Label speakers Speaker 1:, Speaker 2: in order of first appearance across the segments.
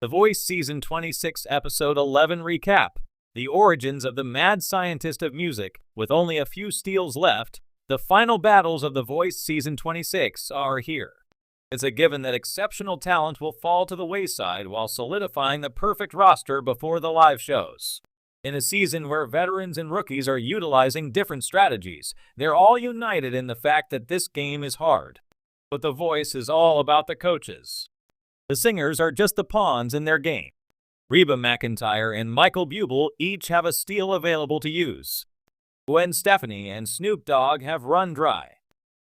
Speaker 1: The Voice Season 26 Episode 11 Recap. The origins of the mad scientist of music. With only a few steals left, the final battles of The Voice Season 26 are here. It's a given that exceptional talent will fall to the wayside while solidifying the perfect roster before the live shows. In a season where veterans and rookies are utilizing different strategies, they're all united in the fact that this game is hard. But The Voice is all about the coaches. The singers are just the pawns in their game. Reba McEntire and Michael Bublé each have a steal available to use. Gwen Stefani and Snoop Dogg have run dry.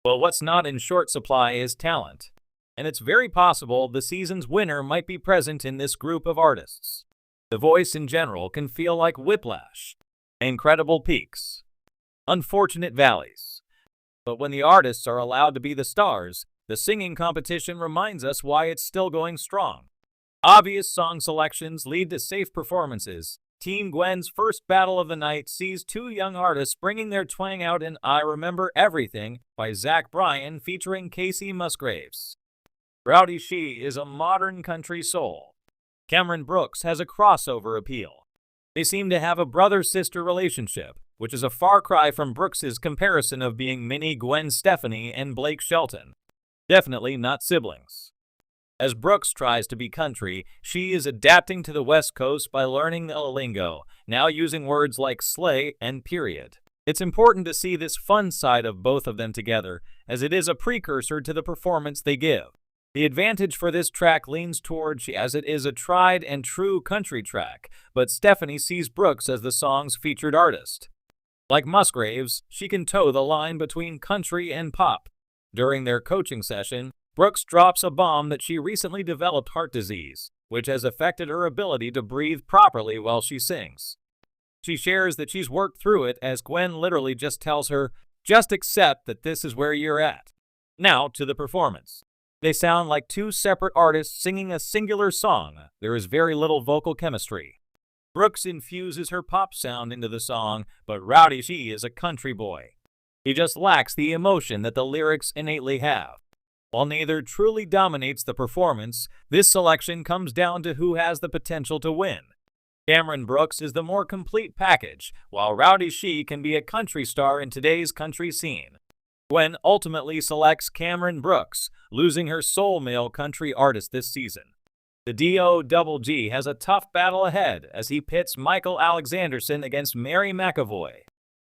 Speaker 1: Well, what's not in short supply is talent. And it's very possible the season's winner might be present in this group of artists. The Voice in general can feel like whiplash. Incredible peaks. Unfortunate valleys. But when the artists are allowed to be the stars, the singing competition reminds us why it's still going strong. Obvious song selections lead to safe performances. Team Gwen's first battle of the night sees two young artists bringing their twang out in I Remember Everything by Zach Bryan featuring Casey Musgraves. Rowdy She is a modern country soul. Cameron Brooks has a crossover appeal. They seem to have a brother-sister relationship, which is a far cry from Brooks's comparison of being mini Gwen Stefani and Blake Shelton. Definitely not siblings. As Brooks tries to be country, she is adapting to the West Coast by learning the lingo, now using words like slay and period. It's important to see this fun side of both of them together, as it is a precursor to the performance they give. The advantage for this track leans towards as it is a tried and true country track, but Stephanie sees Brooks as the song's featured artist. Like Musgraves, she can toe the line between country and pop. During their coaching session, Brooks drops a bomb that she recently developed heart disease, which has affected her ability to breathe properly while she sings. She shares that she's worked through it as Gwen literally just tells her, just accept that this is where you're at. Now to the performance. They sound like two separate artists singing a singular song. There is very little vocal chemistry. Brooks infuses her pop sound into the song, but Rowdy She is a country boy. He just lacks the emotion that the lyrics innately have. While neither truly dominates the performance, this selection comes down to who has the potential to win. Cameron Brooks is the more complete package, while Rowdy She can be a country star in today's country scene. Gwen ultimately selects Cameron Brooks, losing her sole male country artist this season. The DOGG has a tough battle ahead as he pits Michael Alexanderson against Mary McAvoy.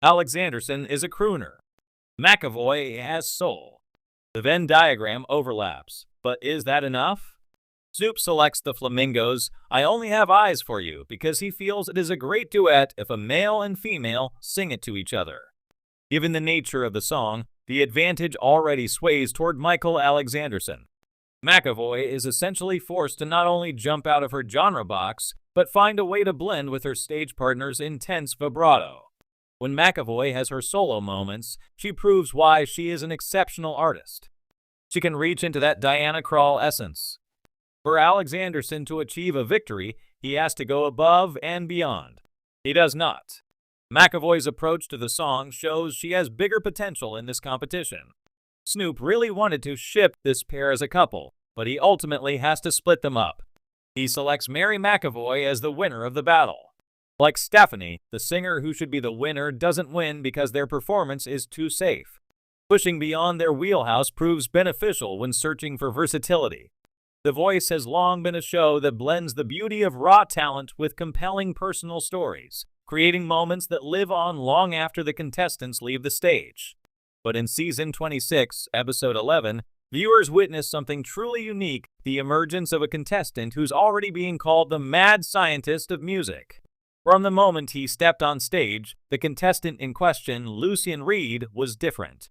Speaker 1: Alexanderson is a crooner. McAvoy has soul. The Venn diagram overlaps, but is that enough? Snoop selects the Flamingos' I Only Have Eyes for You because he feels it is a great duet if a male and female sing it to each other. Given the nature of the song, the advantage already sways toward Michael Alexanderson. McAvoy is essentially forced to not only jump out of her genre box, but find a way to blend with her stage partner's intense vibrato. When McAvoy has her solo moments, she proves why she is an exceptional artist. She can reach into that Diana Krall essence. For Alexanderson to achieve a victory, he has to go above and beyond. He does not. McAvoy's approach to the song shows she has bigger potential in this competition. Snoop really wanted to ship this pair as a couple, but he ultimately has to split them up. He selects Mary McAvoy as the winner of the battle. Like Stephanie, the singer who should be the winner doesn't win because their performance is too safe. Pushing beyond their wheelhouse proves beneficial when searching for versatility. The Voice has long been a show that blends the beauty of raw talent with compelling personal stories, creating moments that live on long after the contestants leave the stage. But in Season 26, Episode 11, viewers witness something truly unique, the emergence of a contestant who's already being called the mad scientist of music. From the moment he stepped on stage, the contestant in question, Lucien Reed, was different.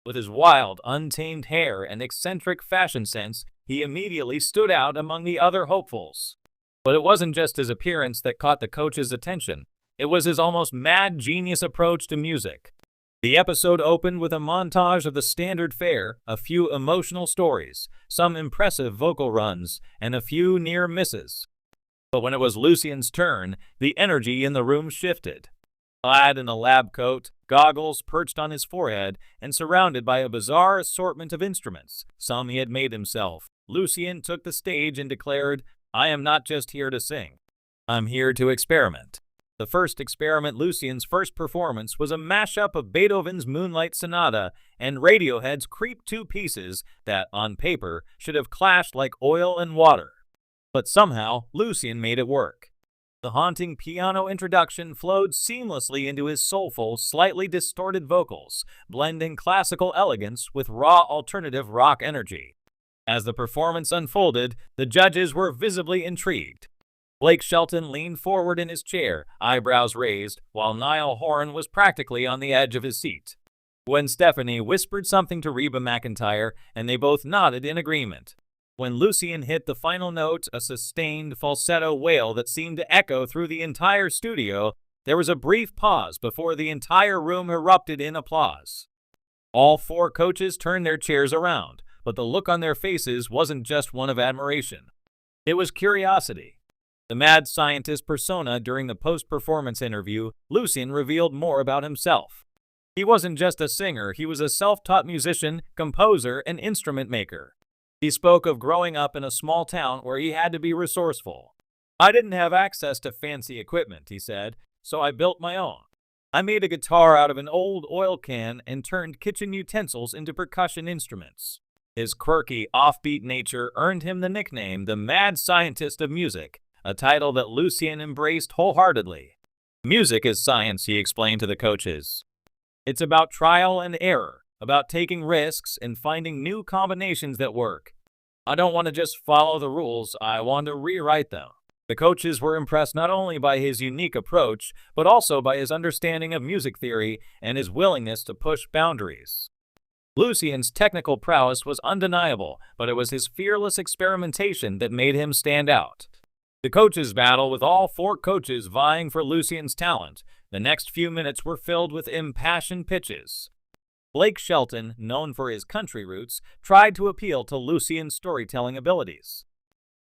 Speaker 1: With his wild, untamed hair and eccentric fashion sense, he immediately stood out among the other hopefuls. But it wasn't just his appearance that caught the coach's attention. It was his almost mad genius approach to music. The episode opened with a montage of the standard fare, a few emotional stories, some impressive vocal runs, and a few near misses. But when it was Lucien's turn, the energy in the room shifted. Clad in a lab coat, goggles perched on his forehead, and surrounded by a bizarre assortment of instruments, some he had made himself, Lucien took the stage and declared, I am not just here to sing. I'm here to experiment. The first experiment, Lucien's first performance, was a mashup of Beethoven's Moonlight Sonata and Radiohead's Creep 2 pieces that, on paper, should have clashed like oil and water. But somehow, Lucien made it work. The haunting piano introduction flowed seamlessly into his soulful, slightly distorted vocals, blending classical elegance with raw alternative rock energy. As the performance unfolded, the judges were visibly intrigued. Blake Shelton leaned forward in his chair, eyebrows raised, while Niall Horan was practically on the edge of his seat. Gwen Stefani whispered something to Reba McEntire, and they both nodded in agreement. When Lucien hit the final note, a sustained falsetto wail that seemed to echo through the entire studio, there was a brief pause before the entire room erupted in applause. All four coaches turned their chairs around, but the look on their faces wasn't just one of admiration. It was curiosity. The mad scientist persona during the post-performance interview, Lucien revealed more about himself. He wasn't just a singer, he was a self-taught musician, composer, and instrument maker. He spoke of growing up in a small town where he had to be resourceful. I didn't have access to fancy equipment, he said, so I built my own. I made a guitar out of an old oil can and turned kitchen utensils into percussion instruments. His quirky, offbeat nature earned him the nickname the Mad Scientist of Music, a title that Lucien embraced wholeheartedly. Music is science, he explained to the coaches. It's about trial and error, about taking risks and finding new combinations that work. I don't want to just follow the rules, I want to rewrite them. The coaches were impressed not only by his unique approach, but also by his understanding of music theory and his willingness to push boundaries. Lucien's technical prowess was undeniable, but it was his fearless experimentation that made him stand out. The coaches' battle, with all four coaches vying for Lucien's talent, the next few minutes were filled with impassioned pitches. Blake Shelton, known for his country roots, tried to appeal to Lucien's storytelling abilities.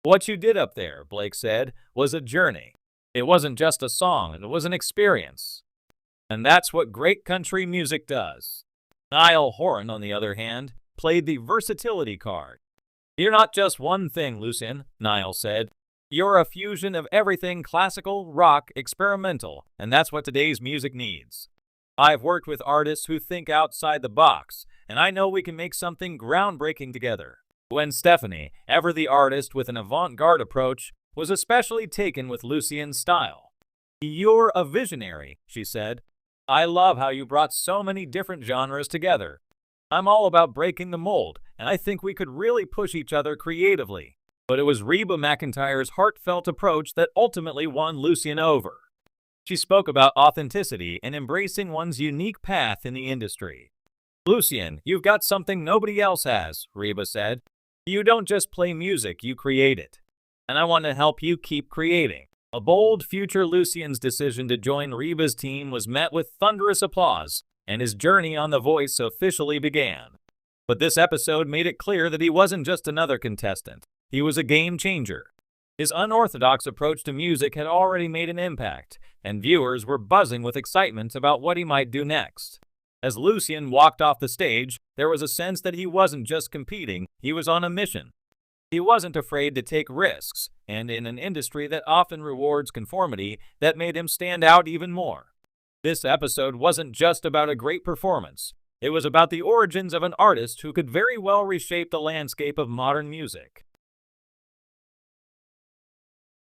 Speaker 1: What you did up there, Blake said, was a journey. It wasn't just a song, it was an experience. And that's what great country music does. Niall Horan, on the other hand, played the versatility card. You're not just one thing, Lucien, Niall said. You're a fusion of everything classical, rock, experimental, and that's what today's music needs. I've worked with artists who think outside the box, and I know we can make something groundbreaking together. Gwen Stefani, ever the artist with an avant-garde approach, was especially taken with Lucien's style. You're a visionary, she said. I love how you brought so many different genres together. I'm all about breaking the mold, and I think we could really push each other creatively. But it was Reba McEntire's heartfelt approach that ultimately won Lucien over. She spoke about authenticity and embracing one's unique path in the industry. Lucien, you've got something nobody else has, Reba said. You don't just play music, you create it. And I want to help you keep creating. A bold future Lucien's decision to join Reba's team was met with thunderous applause, and his journey on The Voice officially began. But this episode made it clear that he wasn't just another contestant. He was a game changer. His unorthodox approach to music had already made an impact, and viewers were buzzing with excitement about what he might do next. As Lucien walked off the stage, there was a sense that he wasn't just competing, he was on a mission. He wasn't afraid to take risks, and in an industry that often rewards conformity, that made him stand out even more. This episode wasn't just about a great performance. It was about the origins of an artist who could very well reshape the landscape of modern music.